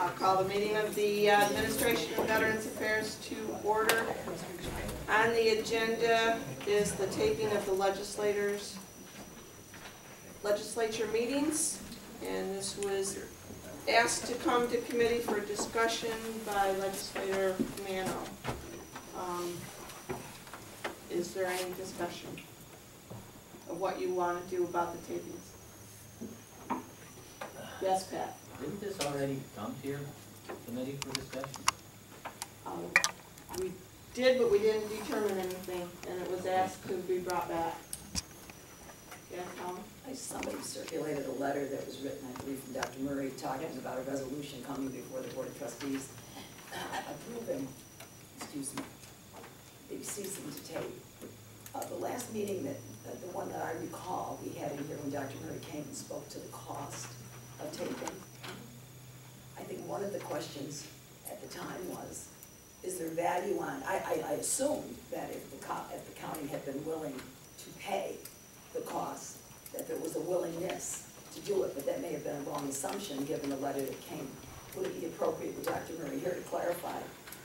I'll call the meeting of the Administration of Veterans Affairs to order. On the agenda is the taping of the legislature meetings, and this was asked to come to committee for discussion by Legislator Mano. Is there any discussion of what you want to do about the tapings? Yes, Pat? Didn't this already come here to committee for discussion? We did, but we didn't determine anything, and it was asked to be brought back. Yeah, Tom? Somebody circulated a letter that was written, I believe, from Dr. Murray, talking about a resolution coming before the Board of Trustees approving, the ceasing to tape. The last meeting, the one that I recall, we had in here when Dr. Murray came and spoke to the cost of taping. I think one of the questions at the time was, is there value on, I assumed that if the county had been willing to pay the cost, that there was a willingness to do it, but that may have been a wrong assumption given the letter that came. Would it be appropriate with Dr. Murray here to clarify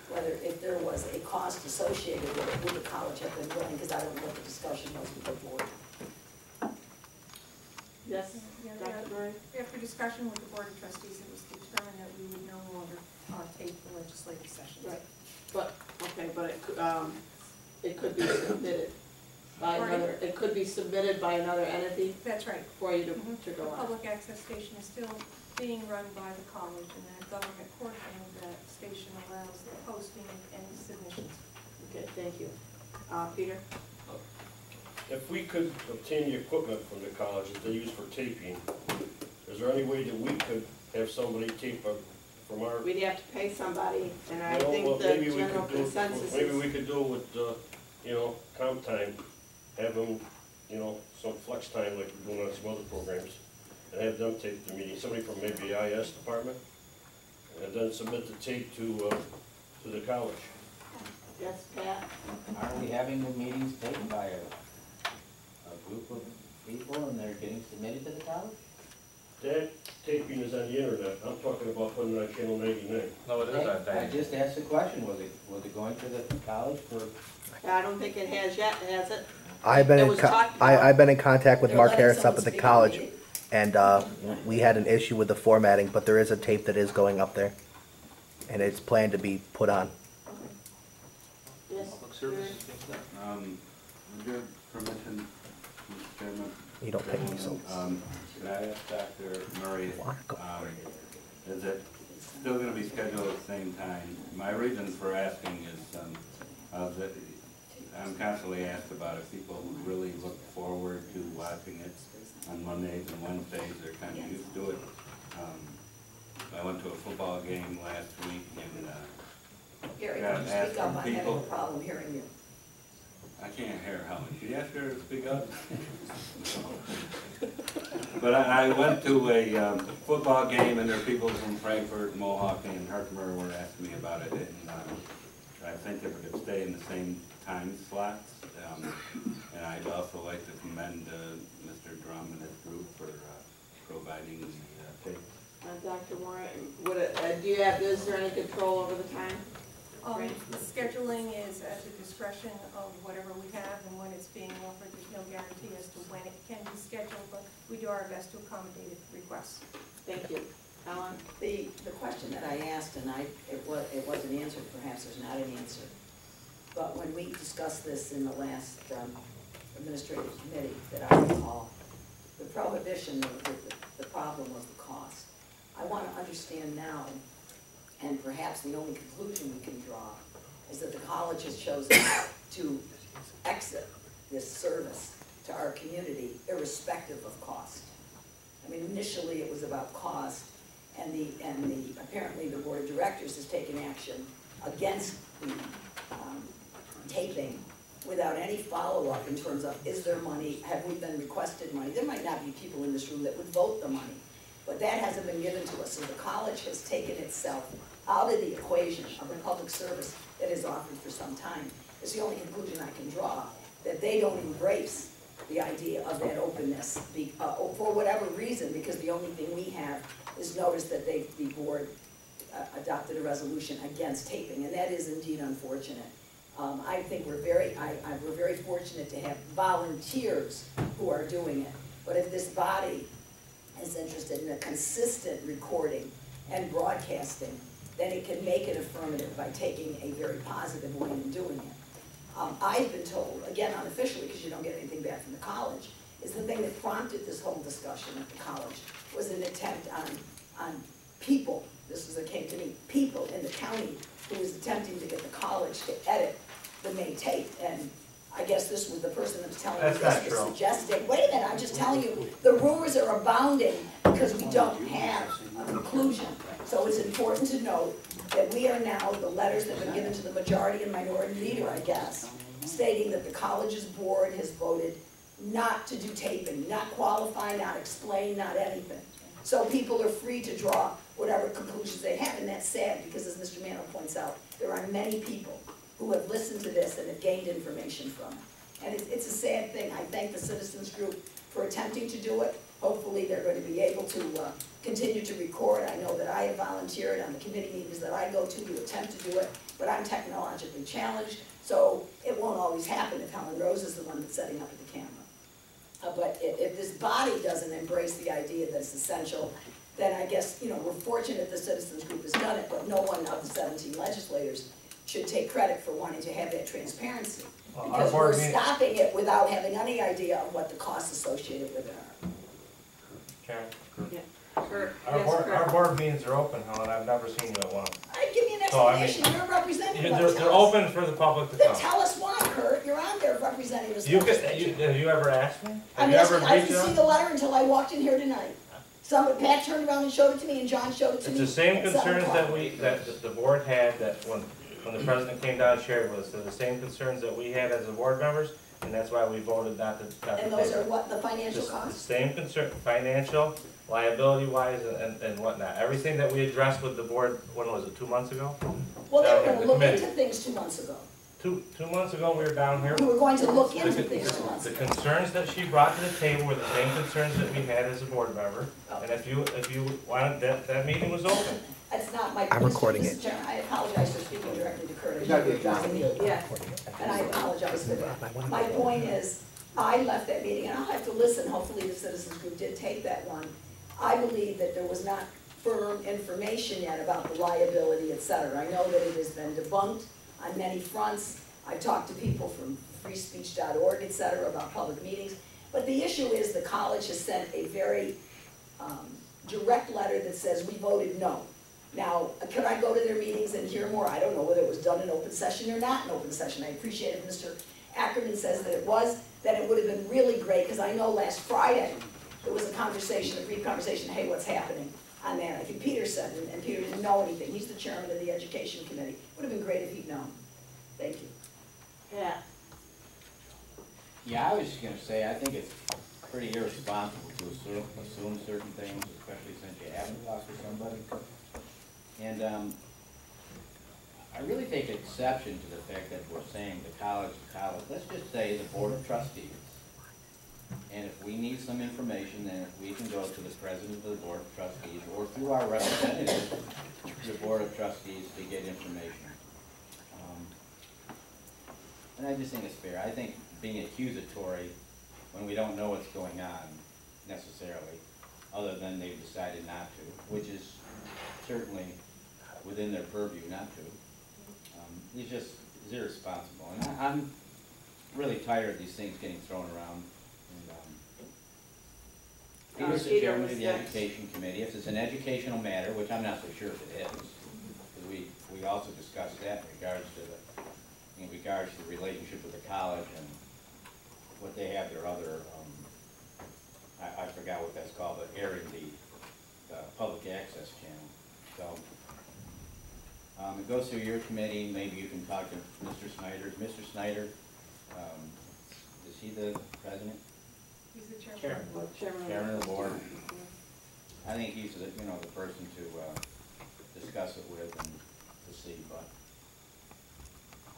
whether if there was a cost associated with it, would the college have been willing, because I don't know what the discussion was with the board. Yes, yeah, Dr. Murray? After discussion with the Board of Trustees, it was determined that we would no longer tape the legislative sessions. Right. But, okay, but it could be submitted by another, it could be submitted by another entity That's right. for you to go The on. public access station is still being run by the college, and that government portion of that station allows the posting and submissions. Okay, thank you. Peter? If we could obtain the equipment from the college that they use for taping, is there any way that we could have somebody tape from our? We'd have to pay somebody, and I Well, think the maybe we general could do it- consensus Maybe is, we could do it with, comp time, have them, some flex time like we're doing on some other programs, and have them tape the meeting, somebody from maybe the IS department, and then submit the tape to the college. yes, Pat? Are we having the meetings taken by a group of people and they're getting submitted to the college? That taping is on the internet, I'm talking about putting it on channel 99. No, it is on I just asked the question, was it going to the college for? I don't think it has yet, has it? I've been It in was talked about. I've been in contact with They're Mark letting Harris up someone at the speak college, meeting. and we had an issue with the formatting, but there is a tape that is going up there, and it's planned to be put on. Yes. Service. With your permission, Mr. Chairman, You don't pay me, so can I ask Dr. Murray, Wanna go. is it still going to be scheduled at the same time? My reason for asking is that I'm constantly asked about if people who really look forward to watching it on Mondays and Wednesdays. They're kind of used to it. I went to a football game last week and Gary, got can you asked speak up? from I'm having a people. problem hearing you. I can't hear Helen. Should you ask her to speak up? But I went to a football game, and there are people from Frankfurt, Mohawk, and Herkimer were asking me about it, and I think if it could stay in the same time slots. And I'd also like to commend Mr. Drumm and his group for providing the tape. Dr. Moore, is there any control over the time? The scheduling is at the discretion of whatever we have, and when it's being offered, there's no guarantee as to when it can be scheduled, but we do our best to accommodate requests. Thank you. Ellen? The question that I asked, and it wasn't answered, perhaps there's not an answer, but when we discussed this in the last administrative committee that I recall, the prohibition, the problem was the cost. I want to understand now, and perhaps the only conclusion we can draw, is that the college has chosen to exit this service to our community irrespective of cost. I mean, initially it was about cost, and apparently the board of directors has taken action against the taping without any follow-up in terms of, is there money, have we been requested money? There might not be people in this room that would vote the money, but that hasn't been given to us. So the college has taken itself out of the equation of a public service that is offered for some time. It's the only conclusion I can draw, that they don't embrace the idea of that openness for whatever reason, because the only thing we have is notice that the board adopted a resolution against taping, and that is indeed unfortunate. I think we're very fortunate to have volunteers who are doing it. But if this body is interested in a consistent recording and broadcasting, then it can make it affirmative by taking a very positive way in doing it. I've been told, again unofficially, because you don't get anything back from the college, is the thing that prompted this whole discussion at the college was an attempt on people, this is what came to me, people in the county who was attempting to get the college to edit the May tape, and I guess this was the person that was telling me this was suggesting, wait a minute, I'm just telling you, the rumors are abounding because we don't have a conclusion. So it's important to note that we are now, the letters that have been given to the majority and minority leader, I guess, stating that the college's board has voted not to do taping, not qualify, not explain, not anything. So people are free to draw whatever conclusions they have, and that's sad because as Mr. Mano points out, there are many people who have listened to this and have gained information from it. And it's a sad thing. I thank the citizens group for attempting to do it. Hopefully they're going to be able to continue to record. I know that I have volunteered on the committee meetings that I go to attempt to do it, but I'm technologically challenged, so it won't always happen if Helen Rose is the one that's setting up the camera. But if this body doesn't embrace the idea that it's essential, then I guess, we're fortunate the citizens group has done it, but no one of the 17 legislators should take credit for wanting to have that transparency. Because we're stopping it without having any idea of what the costs associated with it are. Karen? Kurt, Our board meetings are open, Helen, I've never seen you at one. Give me an So, I explanation, you're a representative. They're open for the public to Then come. tell us why, Kurt, you're on there representing us. Have you ever asked me? Have I'm you ever asking, I reached didn't see out? the letter until I walked in here tonight. Pat turned around and showed it to me, and John showed it to me. It's the same at 7 concerns o'clock. that the board had, that when the president came down and shared with us, they're the same concerns that we had as the board members, and that's why we voted not to And those are what, the financial The costs? same concern, financial, liability-wise, and whatnot. Everything that we addressed with the board, when was it, 2 months ago? Well, they were Okay, gonna the look committee. into things 2 months ago. Two months ago, we were down here. We were going to look The into things 2 months the ago. concerns that she brought to the table were the same concerns that we had as a board member. And if you wanted, that meeting was open. That's not my. I'm recording Mr. it. Chairman, I apologize for speaking directly to Kurt. Yeah. And I apologize for that. My point is, I left that meeting, and I'll have to listen, hopefully the citizens group did take that one. I believe that there was not firm information yet about the liability, et cetera. I know that it has been debunked on many fronts. I've talked to people from freespeech.org, et cetera, about public meetings. But the issue is the college has sent a very direct letter that says we voted no. Now, could I go to their meetings and hear more? I don't know whether it was done in open session or not in open session. I appreciate if Mr. Ackerman says that it was, then it would have been really great, because I know last Friday, there was a conversation, a brief conversation, hey, what's happening on that? I think Peter said, and Peter didn't know anything. He's the chairman of the education committee. Would have been great if he'd known. Thank you. Yeah. Yeah, I was just gonna say, I think it's pretty irresponsible to assume certain things, especially since you haven't talked to somebody. And, I really take exception to the fact that we're saying the college, let's just say the board of trustees. And if we need some information, then we can go to the president of the board of trustees, or through our representative to the board of trustees to get information. And I just think it's fair. I think being accusatory when we don't know what's going on necessarily, other than they've decided not to, which is certainly within their purview not to, is irresponsible. And I'm really tired of these things getting thrown around. And, Peter's the chairman of the education committee. If it's an educational matter, which I'm not so sure if it is, because we also discussed that in regards to the relationship with the college and what they have their other, I forgot what that's called, but airing the public access channel. So it goes through your committee. Maybe you can talk to Mr. Snyder. Mr. Snyder, is he the president? He's the chairman. Chairman of the board. I think he's the person to discuss it with and to see, but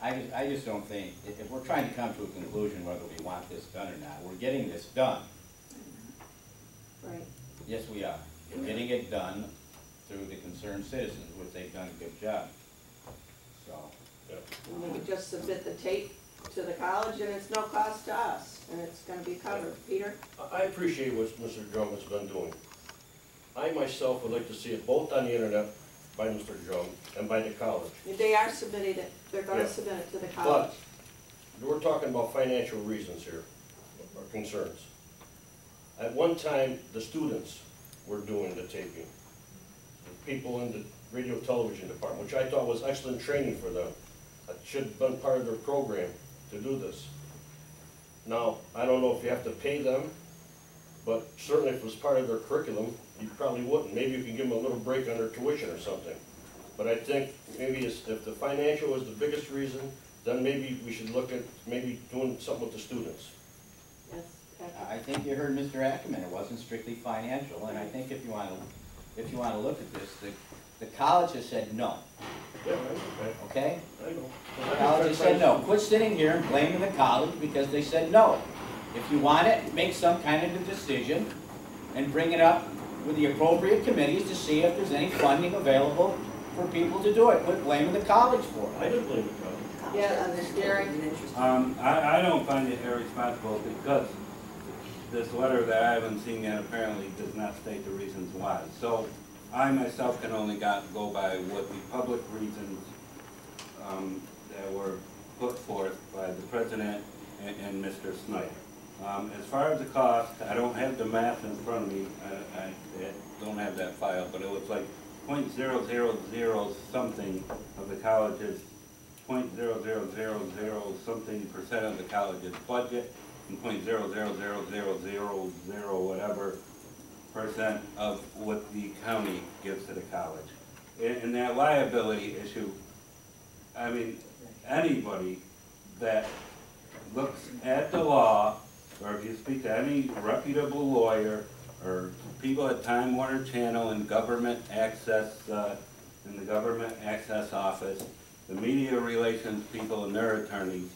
I just don't think, if we're trying to come to a conclusion whether we want this done or not, we're getting this done. Right. Yes, we are. We're getting it done. through the concerned citizens, which they've done a good job. So, And we could just submit the tape to the college and it's no cost to us, and it's gonna be covered. Peter? I appreciate what Mr. Drumm has been doing. I myself would like to see it both on the internet by Mr. Drumm and by the college. They are submitting it, they're gonna Yeah. submit it to the college. But we're talking about financial reasons here, or concerns. At one time, the students were doing the taping. The people in the radio television department, which I thought was excellent training for them. That should have been part of their program to do this. Now, I don't know if you have to pay them, but certainly if it was part of their curriculum, you probably wouldn't. Maybe you can give them a little break on their tuition or something. But I think maybe if the financial is the biggest reason, then maybe we should look at maybe doing something with the students. Yes, I think you heard Mr. Ackerman, it wasn't strictly financial, and I think if you want to look at this, the college has said no, Yeah, okay, okay? I know. The college has said no. Quit sitting here and blaming the college because they said no. If you want it, make some kind of a decision and bring it up with the appropriate committees to see if there's any funding available for people to do it. Quit blaming the college for I it. didn't blame the college. Yeah, and Gary? I don't find it irresponsible because this letter that I haven't seen yet apparently does not state the reasons why. So I myself can only go by what the public reasons that were put forth by the president and Mr. Snyder. As far as the cost, I don't have the math in front of me. I don't have that file, but it was like 0.000 something of the college's 0.000 something percent of the college's budget, and 0.00000 whatever percent of what the county gives to the college. And that liability issue, I mean, anybody that looks at the law, or if you speak to any reputable lawyer, or people at Time Warner Channel and government access, in the government access office, the media relations people and their attorneys,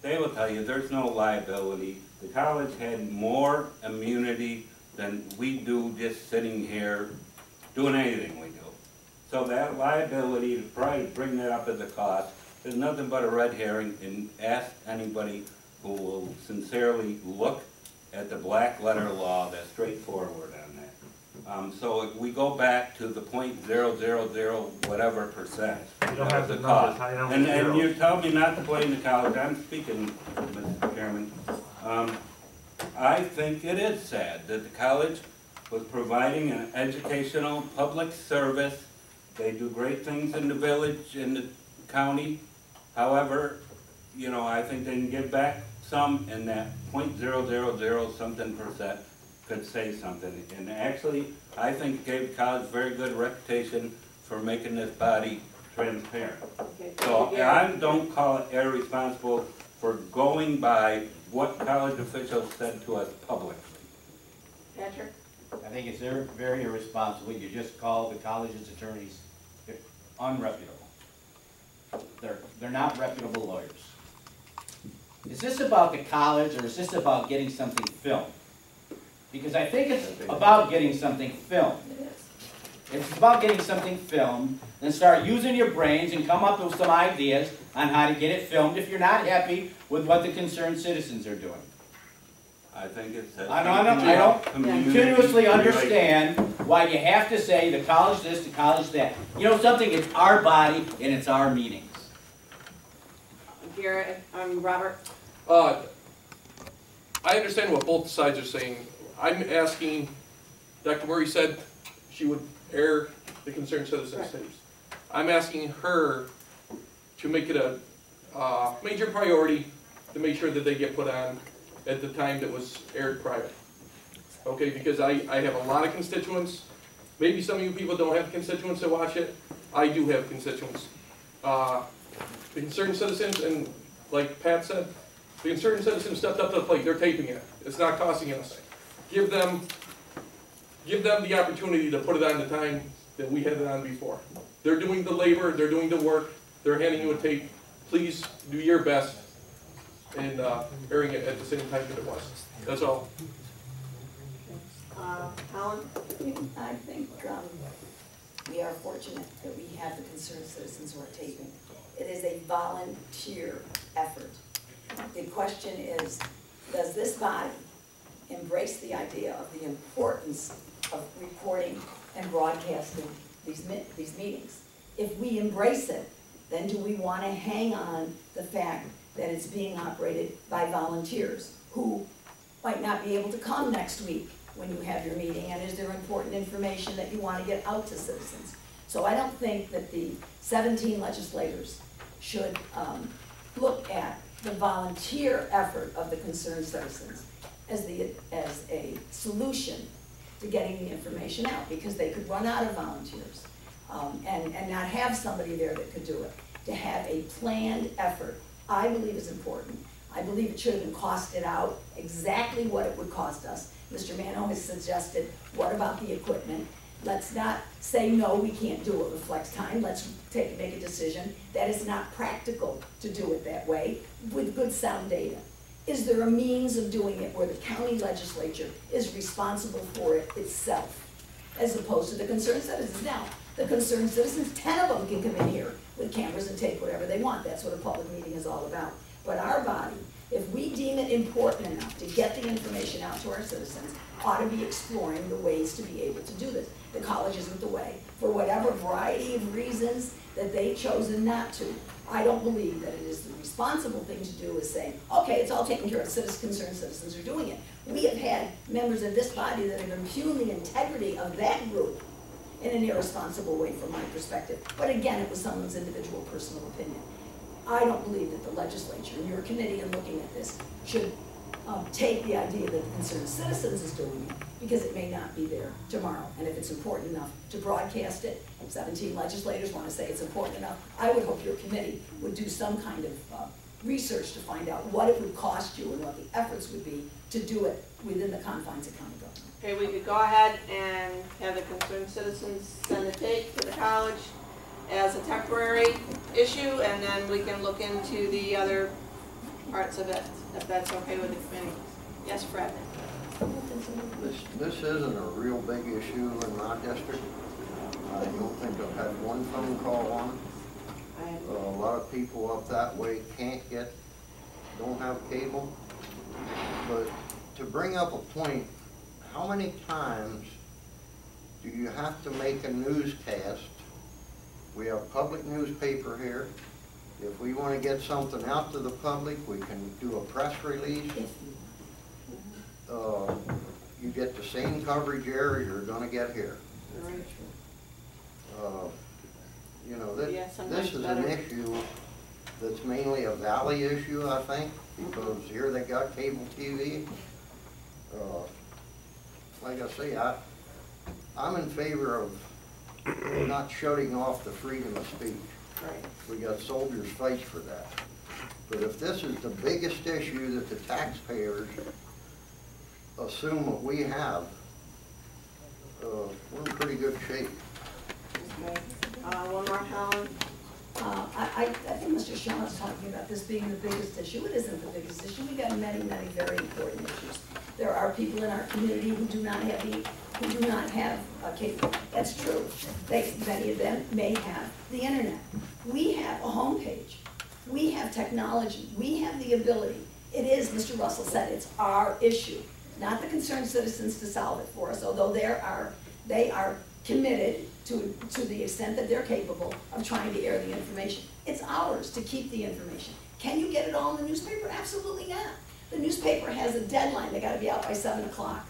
they will tell you there's no liability. The college had more immunity than we do just sitting here doing anything we do. So that liability, to try to bring that up as a cost, is nothing but a red herring, and ask anybody who will sincerely look at the black letter law that's straightforward on that. So if we go back to the 0.000 whatever percent You don't have of the the numbers, cost. how you know And the zeros? you tell me not to blame the college, I'm speaking, Mr. Chairman. I think it is sad that the college was providing an educational public service. They do great things in the village, in the county. However, you know, I think they can give back some, and that 0.000 something percent could say something. And actually, I think it gave the college a very good reputation for making this body transparent. Okay, So Gary? I don't call it irresponsible for going by what college officials said to us publicly. Patrick? I think it's very irresponsible. You just call the college's attorneys unreputable. They're not reputable lawyers. Is this about the college, or is this about getting something filmed? Because I think it's about getting something filmed. It's about getting something filmed, then start using your brains and come up with some ideas on how to get it filmed if you're not happy with what the concerned citizens are doing. I think it's. I don't continuously understand why you have to say the college this, the college that. You know something, it's our body and it's our meetings. Gary, Robert? I understand what both sides are saying. I'm asking, Dr. Murray said she would air the concerned citizens' tapes. I'm asking her to make it a major priority to make sure that they get put on at the time that was aired prior. Okay, because I have a lot of constituents. Maybe some of you people don't have constituents that watch it. I do have constituents. The concerned citizens, and like Pat said, the concerned citizens stepped up to the plate. They're taping it. It's not costing us. Give them the opportunity to put it on the time that we had it on before. They're doing the labor. They're doing the work. They're handing you a tape. Please do your best in airing it at the same time that it was. That's all. Alan? I think We are fortunate that we have the concerned citizens who are taping. It is a volunteer effort. The question is, does this body embrace the idea of the importance of recording and broadcasting these meetings? If we embrace it, then do we want to hang on the fact that it's being operated by volunteers who might not be able to come next week when you have your meeting, and is there important information that you want to get out to citizens? So I don't think that the 17 legislators should look at the volunteer effort of the concerned citizens as a solution to getting the information out, because they could run out of volunteers and not have somebody there that could do it. To have a planned effort, I believe is important. I believe it should have been costed out exactly what it would cost us. Mr. Mano has suggested, what about the equipment? Let's not say, no, we can't do it with flex time. Let's make a decision that it's not practical to do it that way with good sound data. Is there a means of doing it where the county legislature is responsible for it itself, as opposed to the concerned citizens? Now, the concerned citizens, 10 of them can come in here with cameras and take whatever they want. That's what a public meeting is all about. But our body, if we deem it important enough to get the information out to our citizens, ought to be exploring the ways to be able to do this. The college isn't the way, for whatever variety of reasons that they've chosen not to. I don't believe that it is the responsible thing to do is say, okay, it's all taken care of, concerned citizens are doing it. We have had members of this body that have impugned the integrity of that group in an irresponsible way from my perspective. But again, it was someone's individual personal opinion. I don't believe that the legislature and your committee in looking at this should take the idea that the concerned citizens is doing it, because it may not be there tomorrow. And if it's important enough to broadcast it, 17 legislators want to say it's important enough, I would hope your committee would do some kind of research to find out what it would cost you and what the efforts would be to do it within the confines of county government. Okay, we could go ahead and have the concerned citizens send a tape to the college as a temporary issue, and then we can look into the other parts of it, if that's okay with the committee. Yes, Fred? This isn't a real big issue in my district. I don't think I've had one phone call on it. A lot of people up that way don't have cable. But to bring up a point, how many times do you have to make a newscast? We have public newspaper here. If we want to get something out to the public, we can do a press release. You get the same coverage area you're going to get here. You know, this is an issue that's mainly a valley issue, I think, because here they got cable TV. Like I say, I'm in favor of not shutting off the freedom of speech. Right. We got soldiers fight for that. But if this is the biggest issue that the taxpayers assume that we have, we're in pretty good shape. Okay. One more, Helen? I think Mr. Shaw is talking about this being the biggest issue. It isn't the biggest issue. We've got many, many very important issues. There are people in our community who do not have cable. That's true. Many of them may have the internet. We have a homepage. We have technology. We have the ability. It is, Mr. Russell said, it's our issue, not the concerned citizens to solve it for us, although they are committed to the extent that they're capable of trying to air the information. It's ours to keep the information. Can you get it all in the newspaper? Absolutely not. The newspaper has a deadline. They got to be out by 7 o'clock.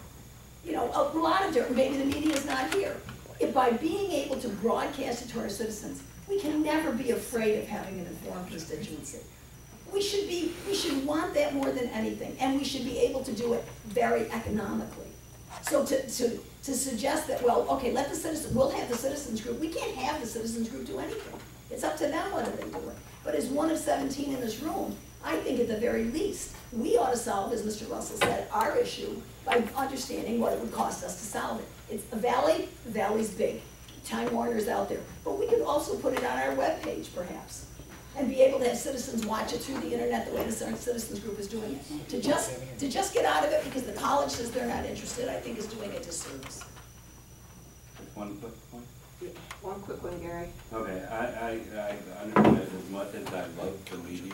You know, a lot of different, maybe the media is not here. If by being able to broadcast it to our citizens, we can never be afraid of having an informed constituency. We should want that more than anything, and we should be able to do it very economically. So to suggest that, well, okay, we'll have the citizens group. We can't have the citizens group do anything. It's up to them whether they do it. But as one of 17 in this room, I think at the very least, we ought to solve, as Mr. Russell said, our issue by understanding what it would cost us to solve it. It's a valley, the valley's big. Time Warner's out there. But we could also put it on our webpage, perhaps, and be able to have citizens watch it through the internet the way the citizens group is doing it. To just get out of it because the college says they're not interested, I think is doing a disservice. Just one quick point. One quick one, Gary. Okay, I understand as much as I love the media,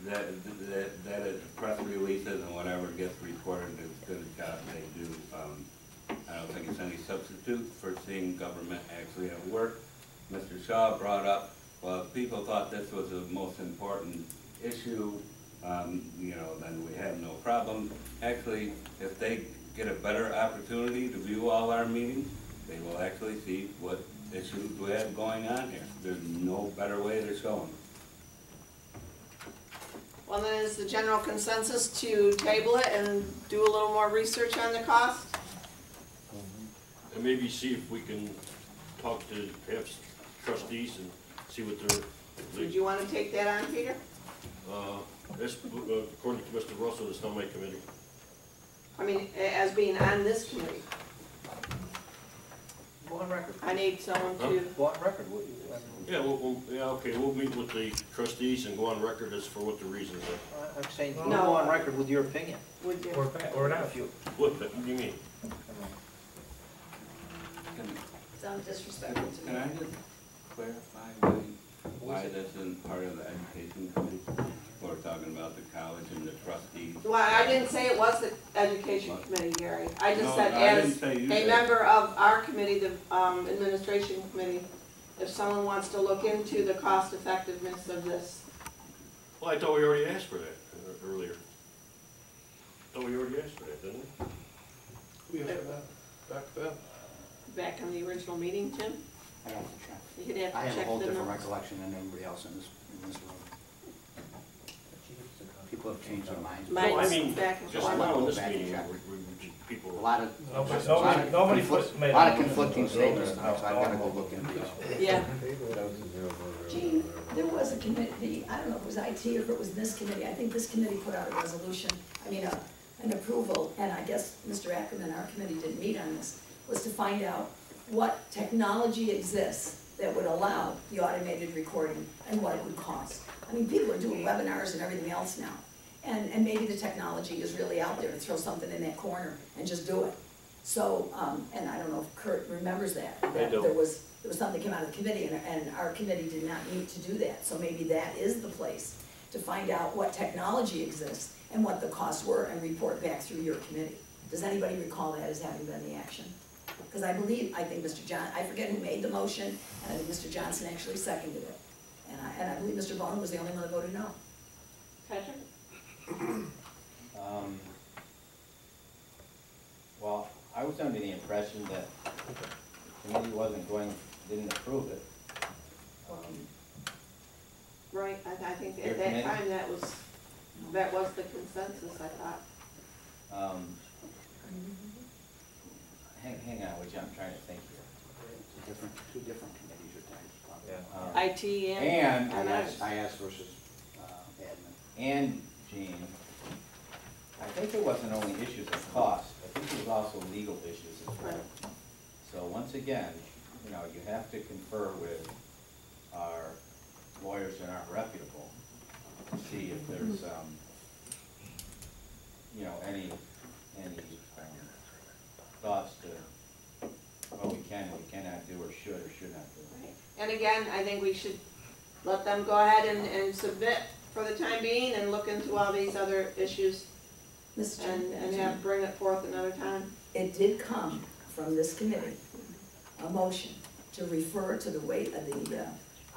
that press releases and whatever gets reported is good a job they do. I don't think it's any substitute for seeing government actually at work. Mr. Shaw brought up, well, if people thought this was the most important issue, then we have no problem. Actually, if they get a better opportunity to view all our meetings, they will actually see what issues we have going on here. There's no better way to show them. Well, then is the general consensus to table it and do a little more research on the cost? And maybe see if we can talk to perhaps trustees and see what they're. Would you want to take that on, Peter? That's, according to Mr. Russell, it's not my committee. I mean, as being on this committee. Go on record. I need someone to, Go on record. Yeah, okay, we'll meet with the trustees and go on record as for what the reasons are. I'm saying, go No. on record with your opinion. would you? Or not. If you, What do you mean? Sounds disrespectful to Can me. I just clarify why this isn't part of the education committee? We're talking about the college and the trustees. Well, I didn't say it was the education committee, Gary. I just No, said I didn't as say you a did. member of our committee, the administration committee, if someone wants to look into the cost effectiveness of this. Well, I thought we already asked for that earlier. I thought we already asked for that, didn't we? We have that back then. Back in the original meeting, Tim? I have to check. You'd have to I have a check whole the different notes. recollection than everybody else in this room. People have changed their minds. No, I Mine's mean, back and just forth. now in this Back and meeting, check. people. A lot of, Nobody a lot of conflicting statements tonight, so I've got to go look into it. Yeah, Gene, there was a committee, I don't know if it was IT or if it was this committee, I think this committee put out a resolution, an approval, and I guess Mr. Ackerman, our committee didn't meet on this, was to find out what technology exists that would allow the automated recording and what it would cost. I mean, people are doing webinars and everything else now, and maybe the technology is really out there to throw something in that corner and just do it. So, and I don't know if Kurt remembers that do. there was something that came out of the committee, and our committee did not need to do that. So maybe that is the place to find out what technology exists and what the costs were and report back through your committee. Does anybody recall that as having been the action? Because I think Mr. John, I forget who made the motion, and I think Mr. Johnson actually seconded it. And I believe Mr. Bowen was the only one that voted no. Patrick? Well, I was under the impression that the committee didn't approve it. Right, I think Your at that committee? time that was the consensus, I thought. Hang on, which I'm trying to think here. Two different committees you're talking about. Yeah. IT and. IS versus admin. And Gene, I think it wasn't only issues of cost, I think it was also legal issues as well. Right. So once again, you have to confer with our lawyers that aren't reputable to see if there's, any thoughts to what we can and we cannot do or should not do. Right. And again, I think we should let them go ahead and submit for the time being and look into all these other issues and bring it forth another time. It did come from this committee, a motion to refer to the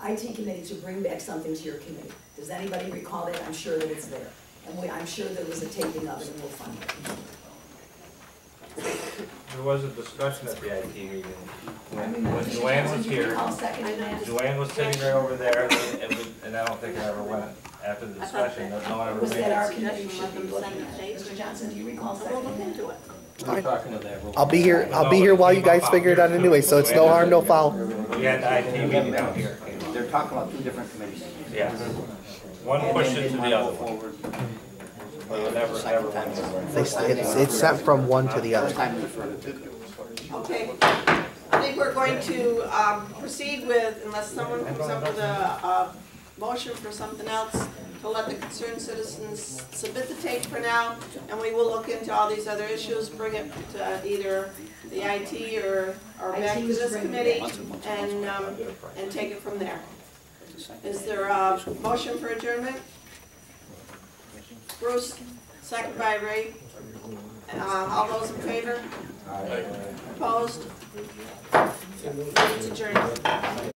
IT committee to bring back something to your committee. Does anybody recall that? I'm sure that it's there. And I'm sure there was a taping of it, and we'll find it. There was a discussion at the IT meeting. I When remember. Joanne was here, I'll second that. Joanne was sitting right over there, and I don't think it ever went after the discussion, no one ever Was made that our it. committee should be looking at? Mr. Johnson, do you recall We'll look seconding into that? it. We're talking to that. I'll be here while you guys figure it out anyway, so it's no harm, no foul. We had the IT meeting down here. They're talking about two different committees. Yeah. One pushed it to the other one. But it never went anywhere. It's sent from one to the other. Okay, I think we're going to proceed with, unless someone comes up with motion for something else to let the concerned citizens submit the tape for now, and we will look into all these other issues, bring it to either the IT or back to this committee, and take it from there. Is there a motion for adjournment? Bruce, second by Ray. All those in favor? Opposed? It's adjourned.